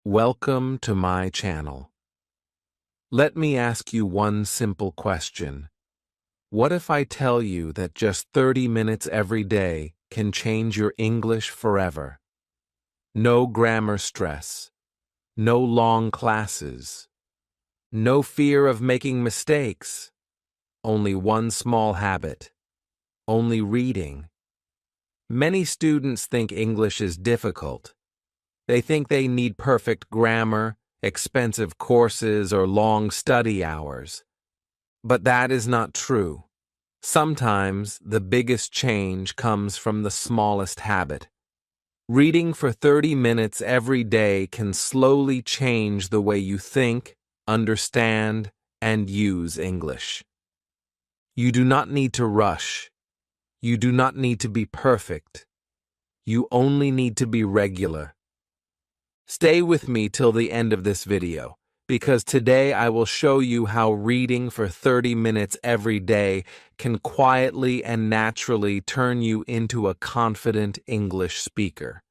Welcome to my channel. Let me ask you one simple question. What if I tell you that just 30 minutes every day can change your English forever? No grammar stress, no long classes, no fear of making mistakes, only one small habit, only reading. Many students think English is difficult. They think they need perfect grammar, expensive courses, or long study hours. But that is not true. Sometimes the biggest change comes from the smallest habit. Reading for 30 minutes every day can slowly change the way you think, understand, and use English. You do not need to rush. You do not need to be perfect. You only need to be regular. Stay with me till the end of this video, because today I will show you how reading for 30 minutes every day can quietly and naturally turn you into a confident English speaker.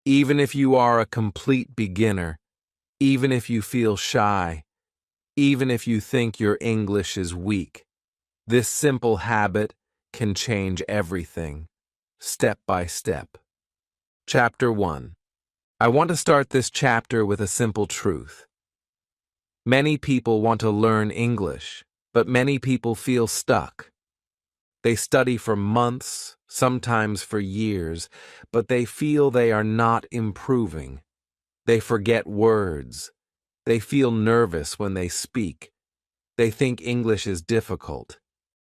Even if you are a complete beginner, even if you feel shy, even if you think your English is weak, this simple habit can change everything, step by step. Chapter 1. I want to start this chapter with a simple truth. Many people want to learn English, but many people feel stuck. They study for months, sometimes for years, but they feel they are not improving. They forget words. They feel nervous when they speak. They think English is difficult.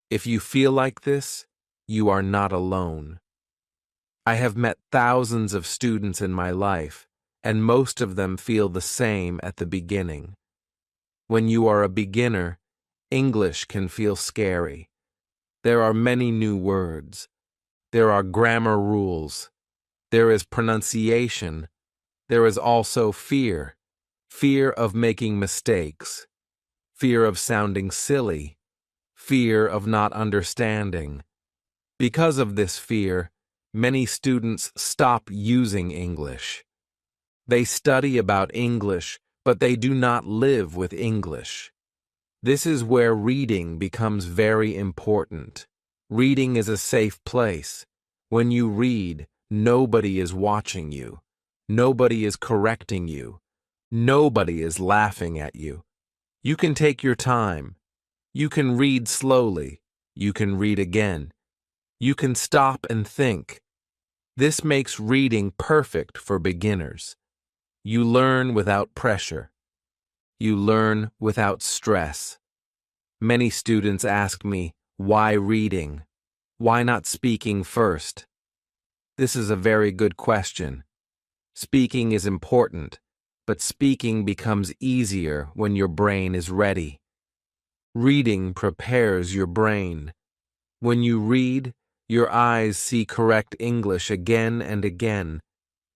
If you feel like this, you are not alone. I have met thousands of students in my life, and most of them feel the same at the beginning. When you are a beginner, English can feel scary. There are many new words. There are grammar rules. There is pronunciation. There is also fear. Fear of making mistakes. Fear of sounding silly. Fear of not understanding. Because of this fear, many students stop using English. They study about English, but they do not live with English. This is where reading becomes very important. Reading is a safe place. When you read, nobody is watching you. Nobody is correcting you. Nobody is laughing at you. You can take your time. You can read slowly. You can read again. You can stop and think. This makes reading perfect for beginners. You learn without pressure. You learn without stress. Many students ask me, why reading? Why not speaking first? This is a very good question. Speaking is important, but speaking becomes easier when your brain is ready. Reading prepares your brain. When you read, your eyes see correct English again and again.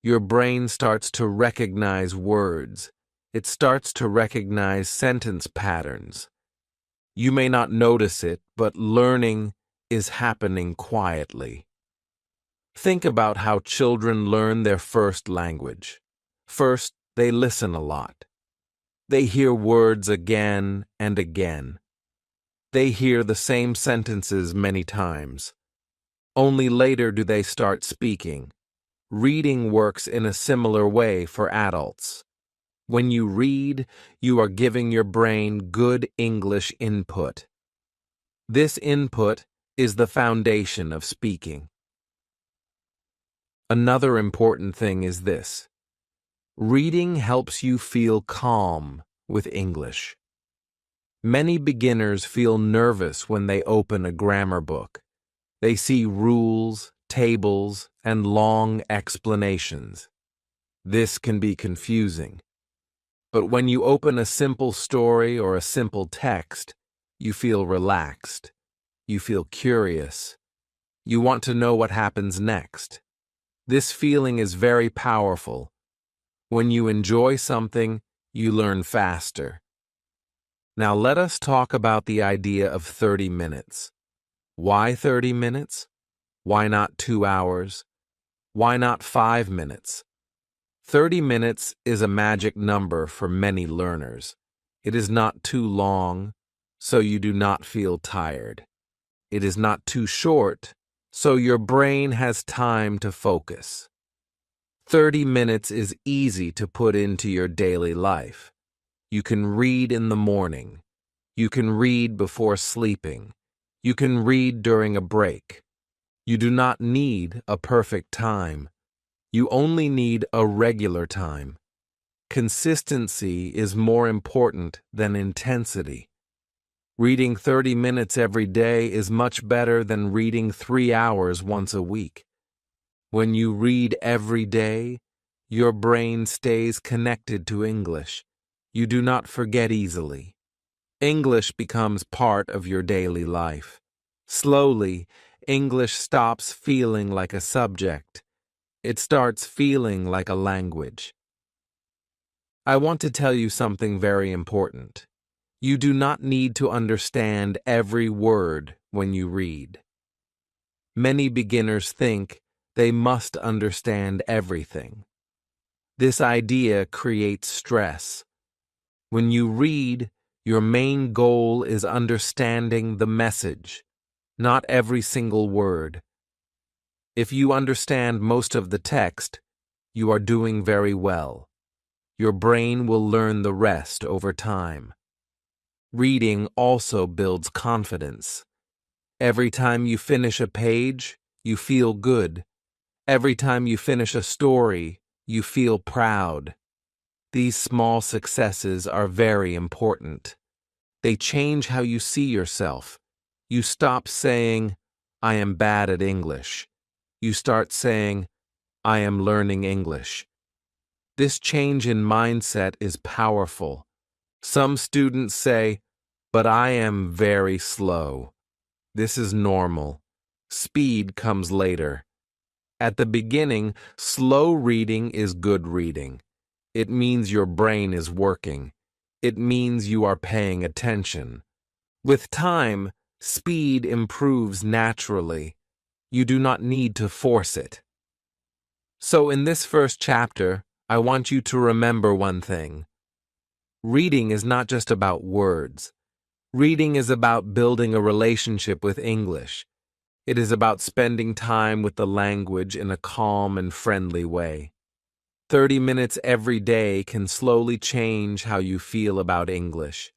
Your brain starts to recognize words. It starts to recognize sentence patterns. You may not notice it, but learning is happening quietly. Think about how children learn their first language. First, they listen a lot. They hear words again and again. They hear the same sentences many times. Only later do they start speaking. Reading works in a similar way for adults. When you read, you are giving your brain good English input. This input is the foundation of speaking. Another important thing is this. Reading helps you feel calm with English. Many beginners feel nervous when they open a grammar book. They see rules, tables, and long explanations. This can be confusing. But when you open a simple story or a simple text, you feel relaxed. You feel curious. You want to know what happens next. This feeling is very powerful. When you enjoy something, you learn faster. Now let us talk about the idea of 30 minutes. Why 30 minutes? Why not 2 hours? Why not 5 minutes? 30 minutes is a magic number for many learners. It is not too long, so you do not feel tired. It is not too short, so your brain has time to focus. 30 minutes is easy to put into your daily life. You can read in the morning. You can read before sleeping. You can read during a break. You do not need a perfect time. You only need a regular time. Consistency is more important than intensity. Reading 30 minutes every day is much better than reading 3 hours once a week. When you read every day, your brain stays connected to English. You do not forget easily. English becomes part of your daily life. Slowly, English stops feeling like a subject. It starts feeling like a language. I want to tell you something very important. You do not need to understand every word when you read. Many beginners think they must understand everything. This idea creates stress. When you read, your main goal is understanding the message, not every single word. If you understand most of the text, you are doing very well. Your brain will learn the rest over time. Reading also builds confidence. Every time you finish a page, you feel good. Every time you finish a story, you feel proud. These small successes are very important. They change how you see yourself. You stop saying, "I am bad at English." You start saying, "I am learning English." This change in mindset is powerful. Some students say, "But I am very slow." This is normal. Speed comes later. At the beginning, slow reading is good reading. It means your brain is working. It means you are paying attention. With time, speed improves naturally. You do not need to force it. So in this first chapter, I want you to remember one thing. Reading is not just about words. Reading is about building a relationship with English. It is about spending time with the language in a calm and friendly way. 30 minutes every day can slowly change how you feel about English.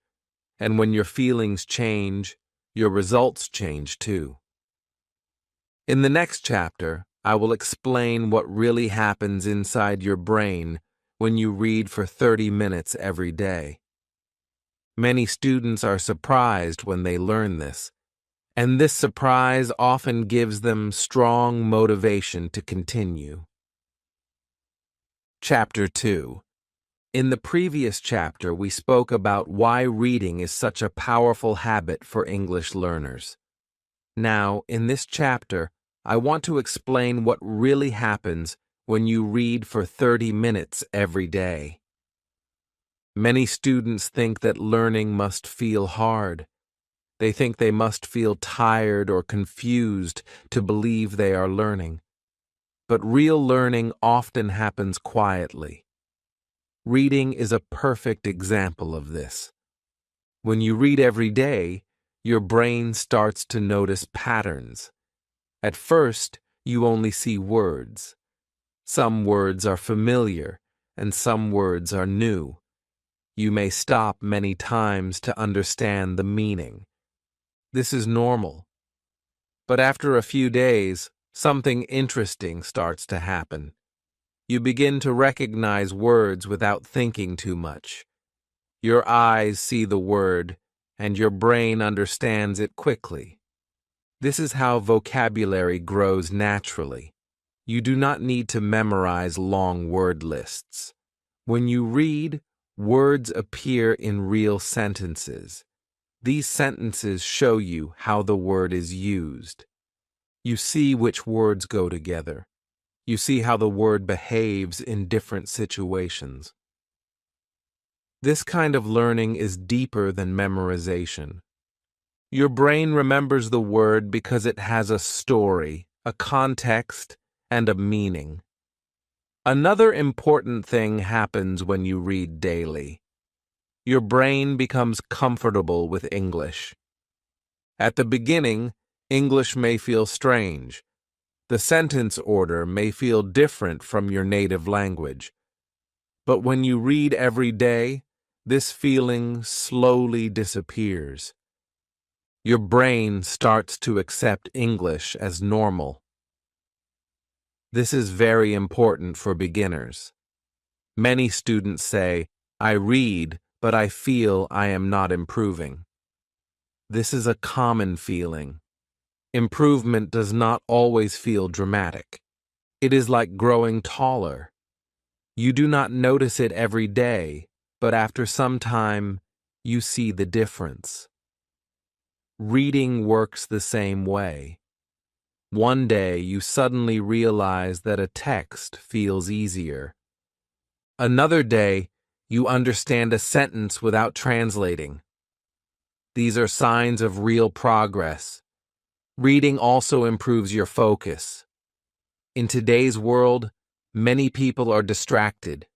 And when your feelings change, your results change too. In the next chapter, I will explain what really happens inside your brain when you read for 30 minutes every day. Many students are surprised when they learn this, and this surprise often gives them strong motivation to continue. Chapter 2. In the previous chapter, we spoke about why reading is such a powerful habit for English learners. Now, in this chapter, I want to explain what really happens when you read for 30 minutes every day. Many students think that learning must feel hard. They think they must feel tired or confused to believe they are learning. But real learning often happens quietly. Reading is a perfect example of this. When you read every day, your brain starts to notice patterns. At first, you only see words. Some words are familiar, and some words are new. You may stop many times to understand the meaning. This is normal. But after a few days, something interesting starts to happen. You begin to recognize words without thinking too much. Your eyes see the word, and your brain understands it quickly. This is how vocabulary grows naturally. You do not need to memorize long word lists. When you read, words appear in real sentences. These sentences show you how the word is used. You see which words go together. You see how the word behaves in different situations. This kind of learning is deeper than memorization. Your brain remembers the word because it has a story, a context, and a meaning. Another important thing happens when you read daily. Your brain becomes comfortable with English. At the beginning, English may feel strange. The sentence order may feel different from your native language. But when you read every day, this feeling slowly disappears. Your brain starts to accept English as normal. This is very important for beginners. Many students say, "I read, but I feel I am not improving." This is a common feeling. Improvement does not always feel dramatic. It is like growing taller. You do not notice it every day, but after some time, you see the difference. Reading works the same way. One day, you suddenly realize that a text feels easier. Another day, you understand a sentence without translating. These are signs of real progress. Reading also improves your focus. In today's world, many people are distracted.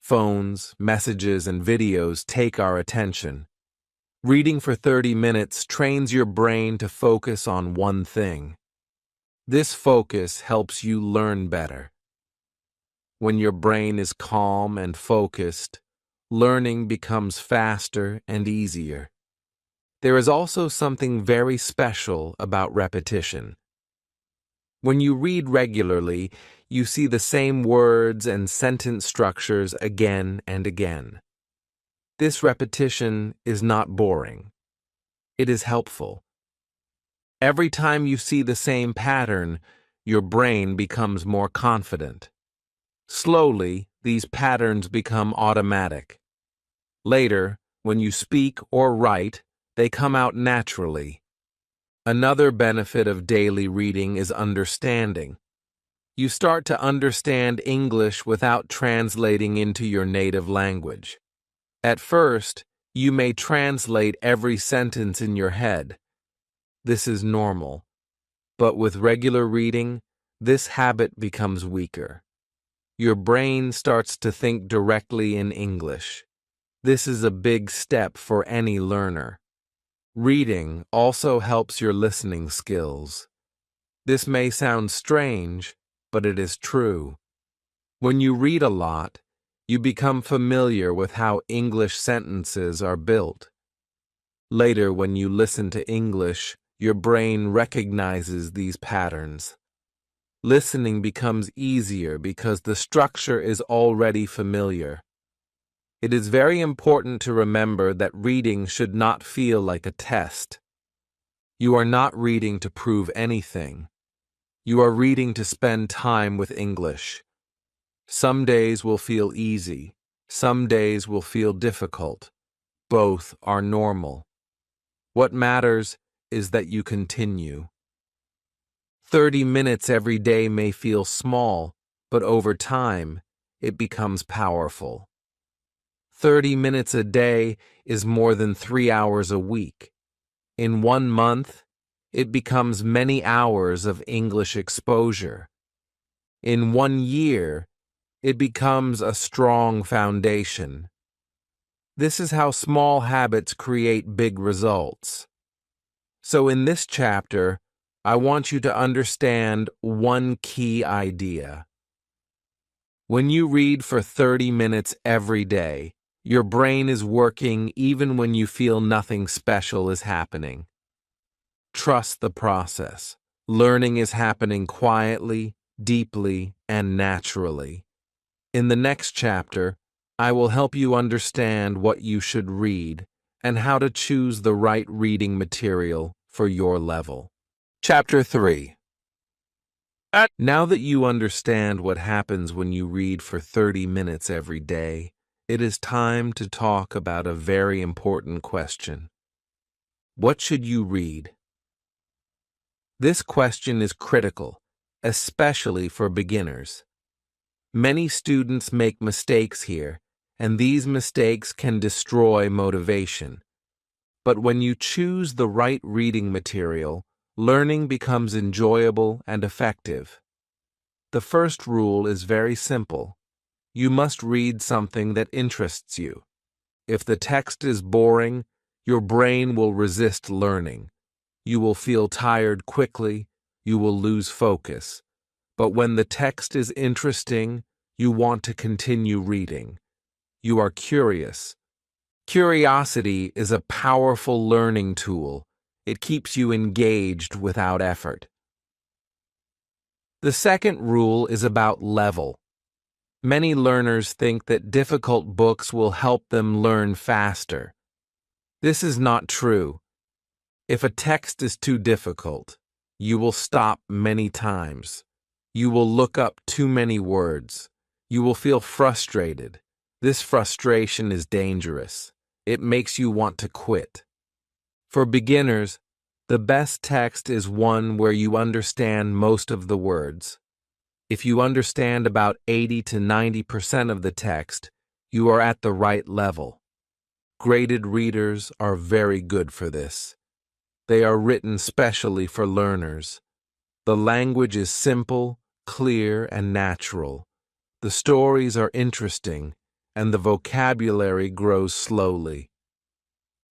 Phones, messages, and videos take our attention. Reading for 30 minutes trains your brain to focus on one thing. This focus helps you learn better. When your brain is calm and focused, learning becomes faster and easier. There is also something very special about repetition. When you read regularly, you see the same words and sentence structures again and again. This repetition is not boring. It is helpful. Every time you see the same pattern, your brain becomes more confident. Slowly, these patterns become automatic. Later, when you speak or write, they come out naturally. Another benefit of daily reading is understanding. You start to understand English without translating into your native language. At first, you may translate every sentence in your head. This is normal. But with regular reading, this habit becomes weaker. Your brain starts to think directly in English. This is a big step for any learner. Reading also helps your listening skills. This may sound strange, but it is true. When you read a lot, you become familiar with how English sentences are built. Later, when you listen to English, your brain recognizes these patterns. Listening becomes easier because the structure is already familiar. It is very important to remember that reading should not feel like a test. You are not reading to prove anything. You are reading to spend time with English. Some days will feel easy. Some days will feel difficult. Both are normal. What matters is that you continue. 30 minutes every day may feel small, but over time, it becomes powerful. 30 minutes a day is more than 3 hours a week. In 1 month, it becomes many hours of English exposure. In 1 year, it becomes a strong foundation. This is how small habits create big results. So in this chapter, I want you to understand one key idea. When you read for 30 minutes every day, your brain is working even when you feel nothing special is happening. Trust the process. Learning is happening quietly, deeply, and naturally. In the next chapter, I will help you understand what you should read and how to choose the right reading material for your level. Chapter 3. Now that you understand what happens when you read for 30 minutes every day, it is time to talk about a very important question. What should you read? This question is critical, especially for beginners. Many students make mistakes here, and these mistakes can destroy motivation. But when you choose the right reading material, learning becomes enjoyable and effective. The first rule is very simple. You must read something that interests you. If the text is boring, your brain will resist learning. You will feel tired quickly, you will lose focus. But when the text is interesting, you want to continue reading. You are curious. Curiosity is a powerful learning tool. It keeps you engaged without effort. The second rule is about level. Many learners think that difficult books will help them learn faster. This is not true. If a text is too difficult, you will stop many times. You will look up too many words. You will feel frustrated. This frustration is dangerous. It makes you want to quit. For beginners, the best text is one where you understand most of the words. If you understand about 80 to 90% of the text, you are at the right level. Graded readers are very good for this. They are written specially for learners. The language is simple, clear, and natural. The stories are interesting, and the vocabulary grows slowly.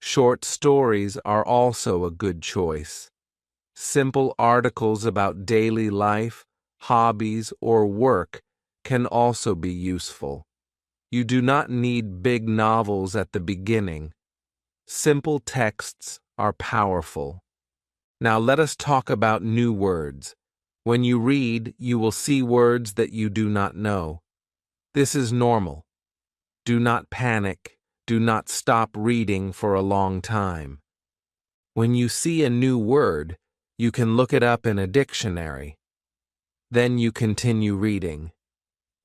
Short stories are also a good choice. Simple articles about daily life, hobbies, or work can also be useful. You do not need big novels at the beginning. Simple texts are powerful. Now let us talk about new words. When you read, you will see words that you do not know. This is normal. Do not panic. Do not stop reading for a long time. When you see a new word, you can look it up in a dictionary. Then you continue reading.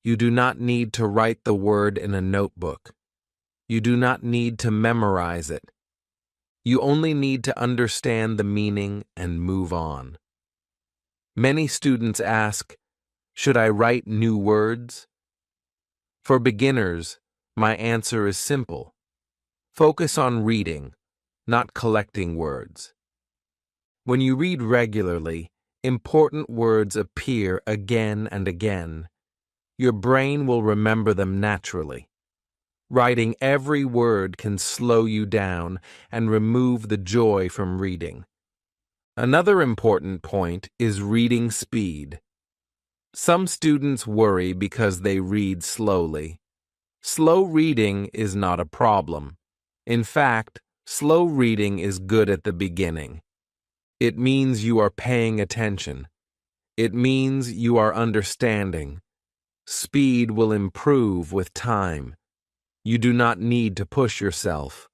You do not need to write the word in a notebook. You do not need to memorize it. You only need to understand the meaning and move on. Many students ask, should I write new words? For beginners, my answer is simple. Focus on reading, not collecting words. When you read regularly, important words appear again and again. Your brain will remember them naturally. Writing every word can slow you down and remove the joy from reading. Another important point is reading speed. Some students worry because they read slowly. Slow reading is not a problem. In fact, slow reading is good at the beginning. It means you are paying attention. It means you are understanding. Speed will improve with time. You do not need to push yourself.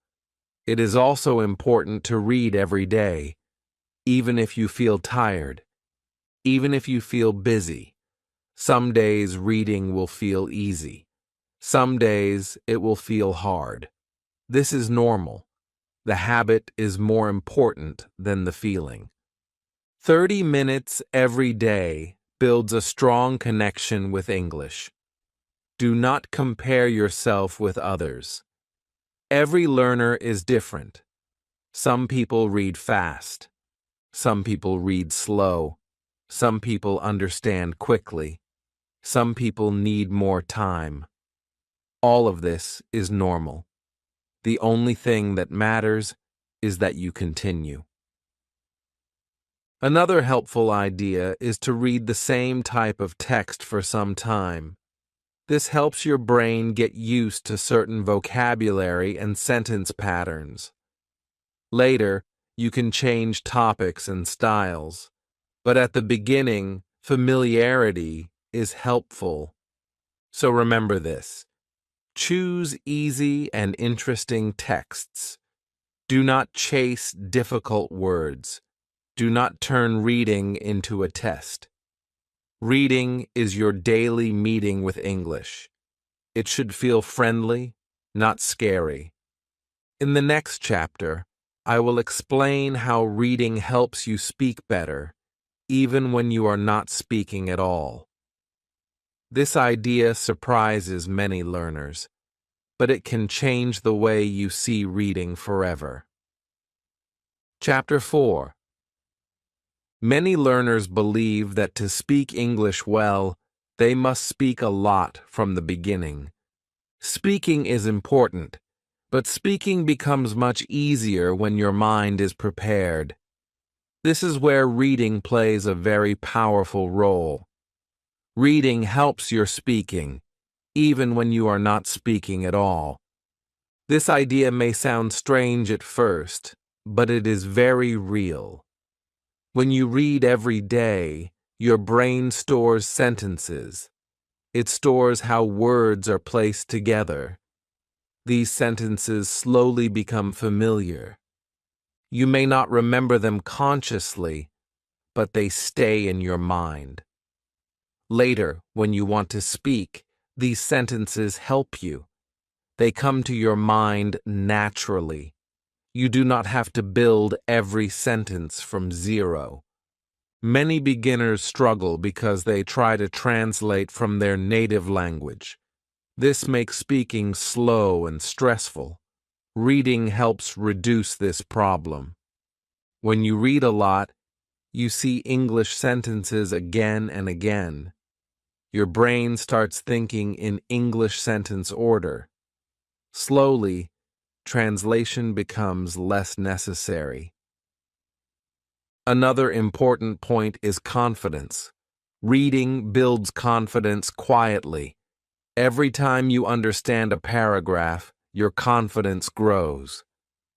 It is also important to read every day, even if you feel tired, even if you feel busy. Some days reading will feel easy. Some days it will feel hard. This is normal. The habit is more important than the feeling. 30 minutes every day builds a strong connection with English. Do not compare yourself with others. Every learner is different. Some people read fast. Some people read slow. Some people understand quickly. Some people need more time. All of this is normal. The only thing that matters is that you continue. Another helpful idea is to read the same type of text for some time. This helps your brain get used to certain vocabulary and sentence patterns. Later, you can change topics and styles, but at the beginning, familiarity is helpful. So remember this. Choose easy and interesting texts. Do not chase difficult words. Do not turn reading into a test. Reading is your daily meeting with English. It should feel friendly, not scary. In the next chapter, I will explain how reading helps you speak better, even when you are not speaking at all. This idea surprises many learners, but it can change the way you see reading forever. Chapter 4. Many learners believe that to speak English well, They must speak a lot from the beginning. Speaking is important, but speaking becomes much easier when your mind is prepared. This is where reading plays a very powerful role. Reading helps your speaking, even when you are not speaking at all. This idea may sound strange at first, but it is very real. When you read every day, your brain stores sentences. It stores how words are placed together. These sentences slowly become familiar. You may not remember them consciously, but they stay in your mind. Later, when you want to speak, these sentences help you. They come to your mind naturally. You do not have to build every sentence from zero. Many beginners struggle because they try to translate from their native language. This makes speaking slow and stressful. Reading helps reduce this problem. When you read a lot, you see English sentences again and again. Your brain starts thinking in English sentence order. Slowly, translation becomes less necessary. Another important point is confidence. Reading builds confidence quietly. Every time you understand a paragraph, your confidence grows.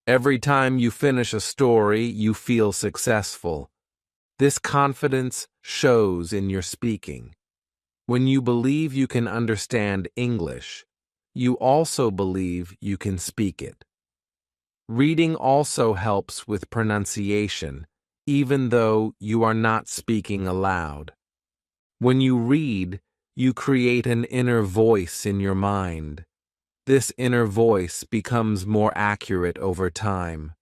Every time you finish a story, you feel successful. This confidence shows in your speaking. When you believe you can understand English, you also believe you can speak it. Reading also helps with pronunciation, even though you are not speaking aloud. When you read, you create an inner voice in your mind. This inner voice becomes more accurate over time.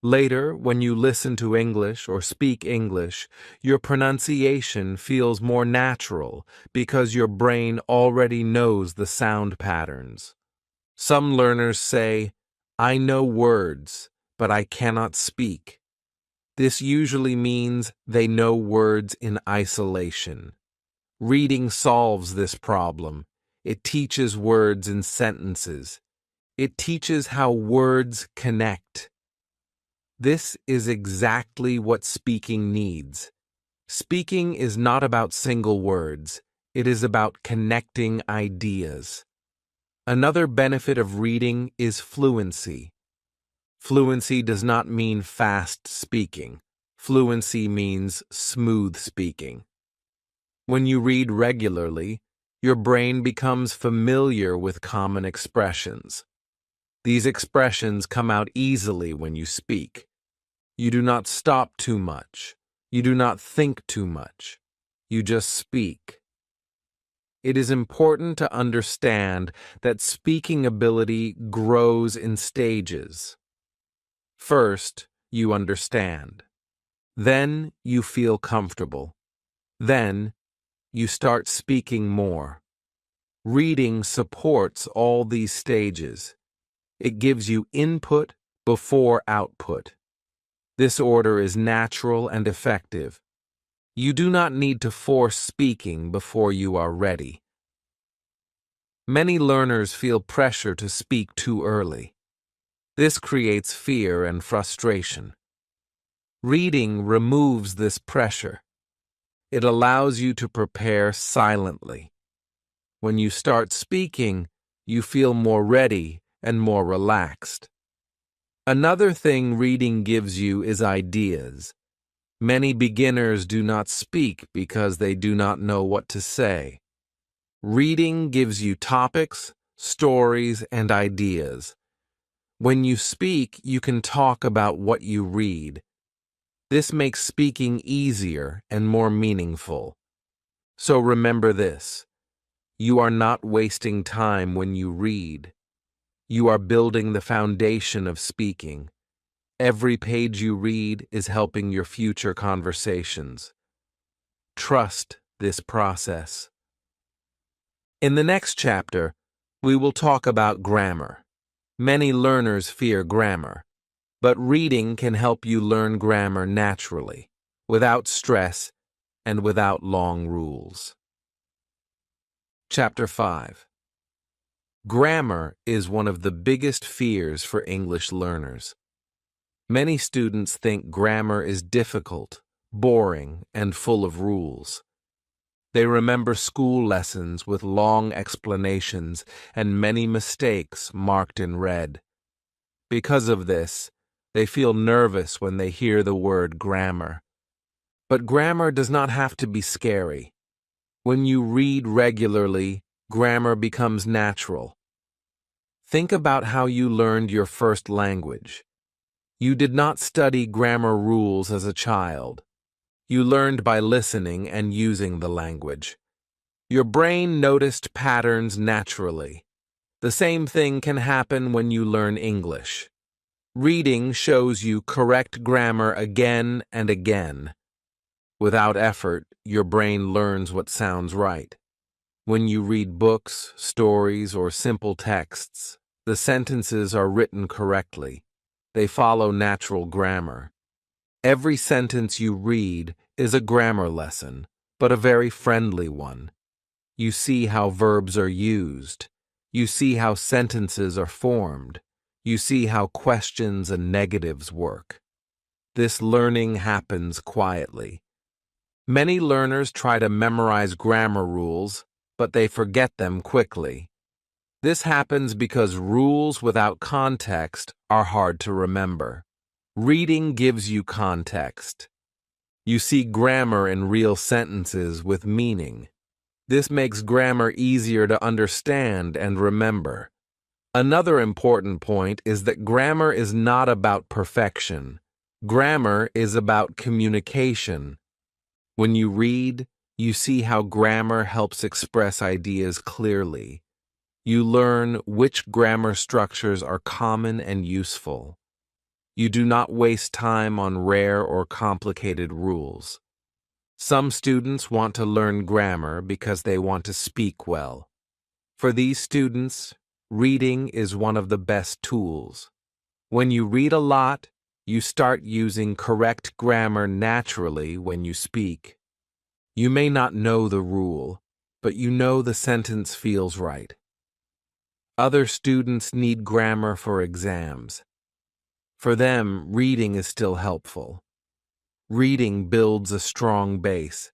Later, when you listen to English or speak English, your pronunciation feels more natural because your brain already knows the sound patterns. Some learners say, "I know words, but I cannot speak." This usually means they know words in isolation. Reading solves this problem. It teaches words in sentences. It teaches how words connect. This is exactly what speaking needs. Speaking is not about single words. It is about connecting ideas. Another benefit of reading is fluency. Fluency does not mean fast speaking. Fluency means smooth speaking. When you read regularly, your brain becomes familiar with common expressions. These expressions come out easily when you speak. You do not stop too much. You do not think too much. You just speak. It is important to understand that speaking ability grows in stages. First, you understand. Then, you feel comfortable. Then, you start speaking more. Reading supports all these stages. It gives you input before output. This order is natural and effective. You do not need to force speaking before you are ready. Many learners feel pressure to speak too early. This creates fear and frustration. Reading removes this pressure. It allows you to prepare silently. When you start speaking, you feel more ready and more relaxed. Another thing reading gives you is ideas. Many beginners do not speak because they do not know what to say. Reading gives you topics, stories, and ideas. When you speak, you can talk about what you read. This makes speaking easier and more meaningful. So remember this: you are not wasting time when you read. You are building the foundation of speaking. Every page you read is helping your future conversations. Trust this process. In the next chapter, we will talk about grammar. Many learners fear grammar, but reading can help you learn grammar naturally, without stress and without long rules. Chapter 5. Grammar is one of the biggest fears for English learners. Many students think grammar is difficult, boring, and full of rules. They remember school lessons with long explanations and many mistakes marked in red. Because of this, they feel nervous when they hear the word grammar. But grammar does not have to be scary. When you read regularly, grammar becomes natural. Think about how you learned your first language. You did not study grammar rules as a child. You learned by listening and using the language. Your brain noticed patterns naturally. The same thing can happen when you learn English. Reading shows you correct grammar again and again. Without effort, your brain learns what sounds right. When you read books, stories, or simple texts, the sentences are written correctly. They follow natural grammar. Every sentence you read is a grammar lesson, but a very friendly one. You see how verbs are used. You see how sentences are formed. You see how questions and negatives work. This learning happens quietly. Many learners try to memorize grammar rules, but they forget them quickly. This happens because rules without context are hard to remember. Reading gives you context. You see grammar in real sentences with meaning. This makes grammar easier to understand and remember. Another important point is that grammar is not about perfection. Grammar is about communication. When you read, you see how grammar helps express ideas clearly. You learn which grammar structures are common and useful. You do not waste time on rare or complicated rules. Some students want to learn grammar because they want to speak well. For these students, reading is one of the best tools. When you read a lot, you start using correct grammar naturally when you speak. You may not know the rule, but you know the sentence feels right. Other students need grammar for exams. For them, reading is still helpful. Reading builds a strong base.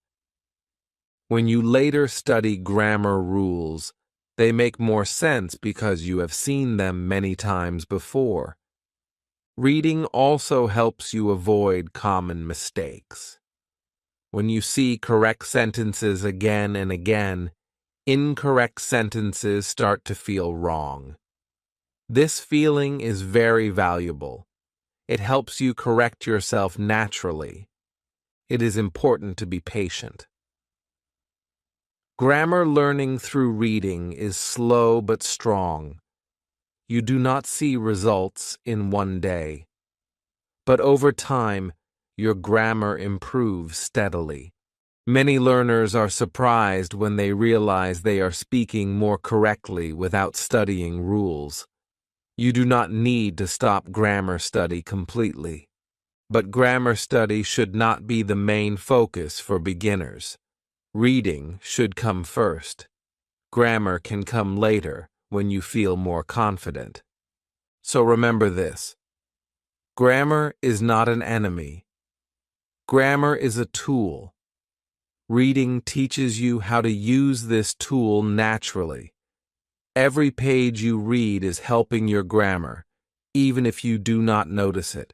When you later study grammar rules, they make more sense because you have seen them many times before. Reading also helps you avoid common mistakes. When you see correct sentences again and again, incorrect sentences start to feel wrong. This feeling is very valuable. It helps you correct yourself naturally. It is important to be patient. Grammar learning through reading is slow but strong. You do not see results in one day. But over time, your grammar improves steadily. Many learners are surprised when they realize they are speaking more correctly without studying rules. You do not need to stop grammar study completely. But grammar study should not be the main focus for beginners. Reading should come first. Grammar can come later when you feel more confident. So remember this. Grammar is not an enemy. Grammar is a tool. Reading teaches you how to use this tool naturally. Every page you read is helping your grammar, even if you do not notice it.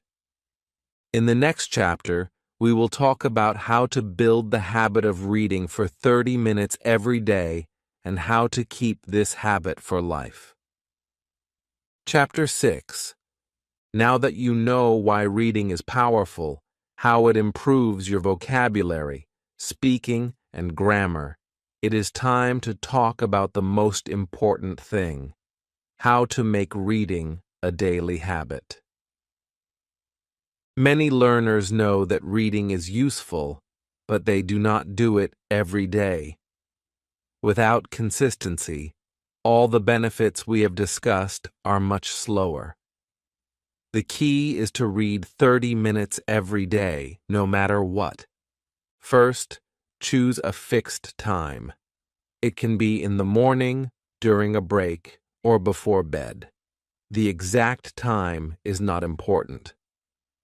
In the next chapter, we will talk about how to build the habit of reading for 30 minutes every day and how to keep this habit for life. Chapter 6. Now that you know why reading is powerful, how it improves your vocabulary, speaking, and grammar, it is time to talk about the most important thing: how to make reading a daily habit. Many learners know that reading is useful, but they do not do it every day. Without consistency, all the benefits we have discussed are much slower. The key is to read 30 minutes every day, no matter what. First, choose a fixed time. It can be in the morning, during a break, or before bed. The exact time is not important.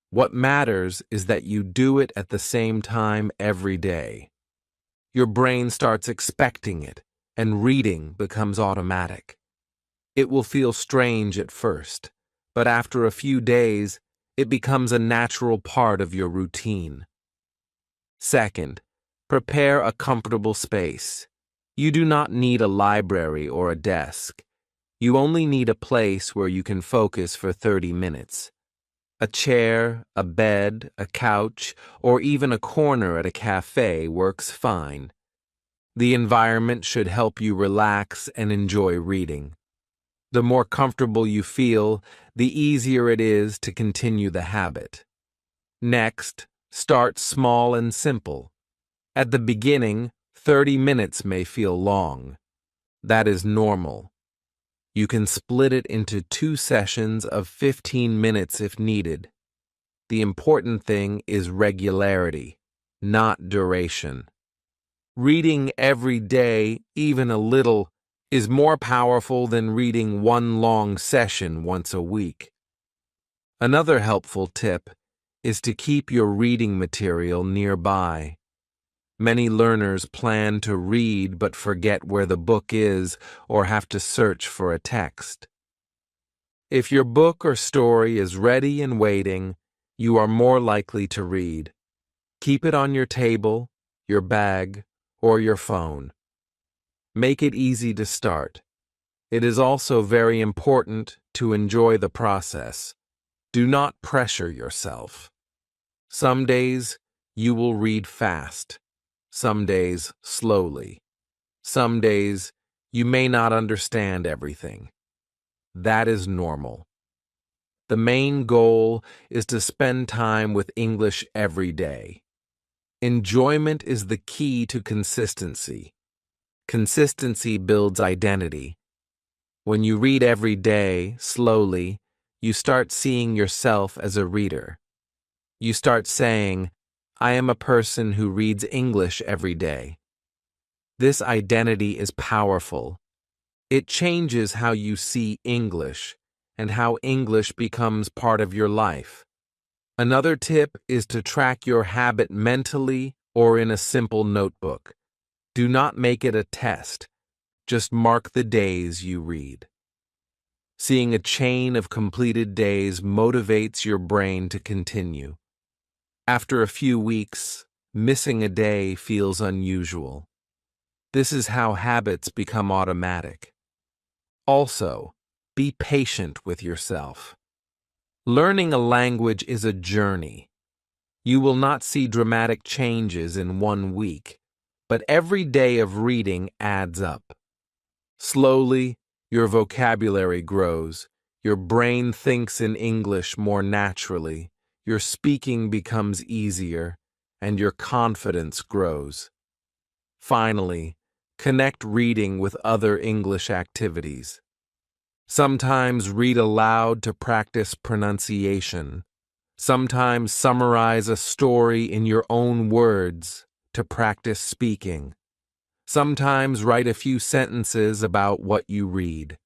What matters is that you do it at the same time every day. Your brain starts expecting it, and reading becomes automatic. It will feel strange at first, but after a few days, it becomes a natural part of your routine. Second, prepare a comfortable space. You do not need a library or a desk. You only need a place where you can focus for 30 minutes. A chair, a bed, a couch, or even a corner at a cafe works fine. The environment should help you relax and enjoy reading. The more comfortable you feel, the easier it is to continue the habit. Next, start small and simple. At the beginning, 30 minutes may feel long. That is normal. You can split it into 2 sessions of 15 minutes if needed. The important thing is regularity, not duration. Reading every day, even a little, is more powerful than reading one long session once a week. Another helpful tip is to keep your reading material nearby. Many learners plan to read but forget where the book is or have to search for a text. If your book or story is ready and waiting, you are more likely to read. Keep it on your table, your bag, or your phone. Make it easy to start. It is also very important to enjoy the process. Do not pressure yourself. Some days you will read fast. Some days slowly. Some days you may not understand everything. That is normal. The main goal is to spend time with English every day. Enjoyment is the key to consistency. Consistency builds identity. When you read every day, slowly, you start seeing yourself as a reader. You start saying, I am a person who reads English every day. This identity is powerful. It changes how you see English and how English becomes part of your life. Another tip is to track your habit mentally or in a simple notebook. Do not make it a test. Just mark the days you read. Seeing a chain of completed days motivates your brain to continue. After a few weeks, missing a day feels unusual. This is how habits become automatic. Also, be patient with yourself. Learning a language is a journey. You will not see dramatic changes in 1 week, but every day of reading adds up. Slowly, your vocabulary grows, your brain thinks in English more naturally, your speaking becomes easier, and your confidence grows. Finally, connect reading with other English activities. Sometimes read aloud to practice pronunciation. Sometimes summarize a story in your own words to practice speaking. Sometimes write a few sentences about what you read.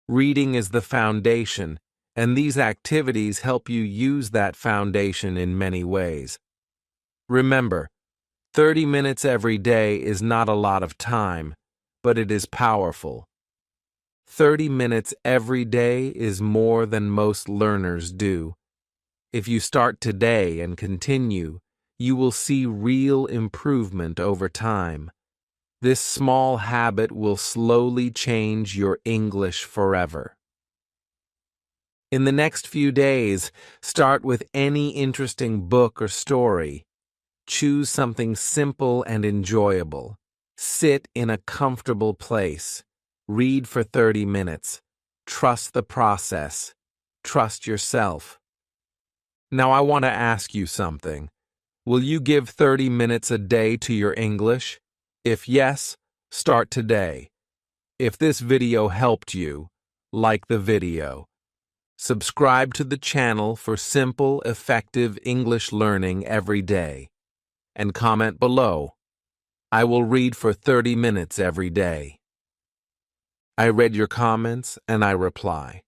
Reading is the foundation, and these activities help you use that foundation in many ways. Remember, 30 minutes every day is not a lot of time, but it is powerful. 30 minutes every day is more than most learners do. If you start today and continue, you will see real improvement over time. This small habit will slowly change your English forever. In the next few days, start with any interesting book or story. Choose something simple and enjoyable. Sit in a comfortable place. Read for 30 minutes. Trust the process. Trust yourself. Now I want to ask you something. Will you give 30 minutes a day to your English? If yes, start today. If this video helped you, like the video. Subscribe to the channel for simple, effective English learning every day. And comment below. I will read for 30 minutes every day. I read your comments and I reply.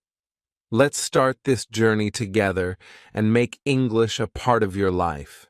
Let's start this journey together and make English a part of your life.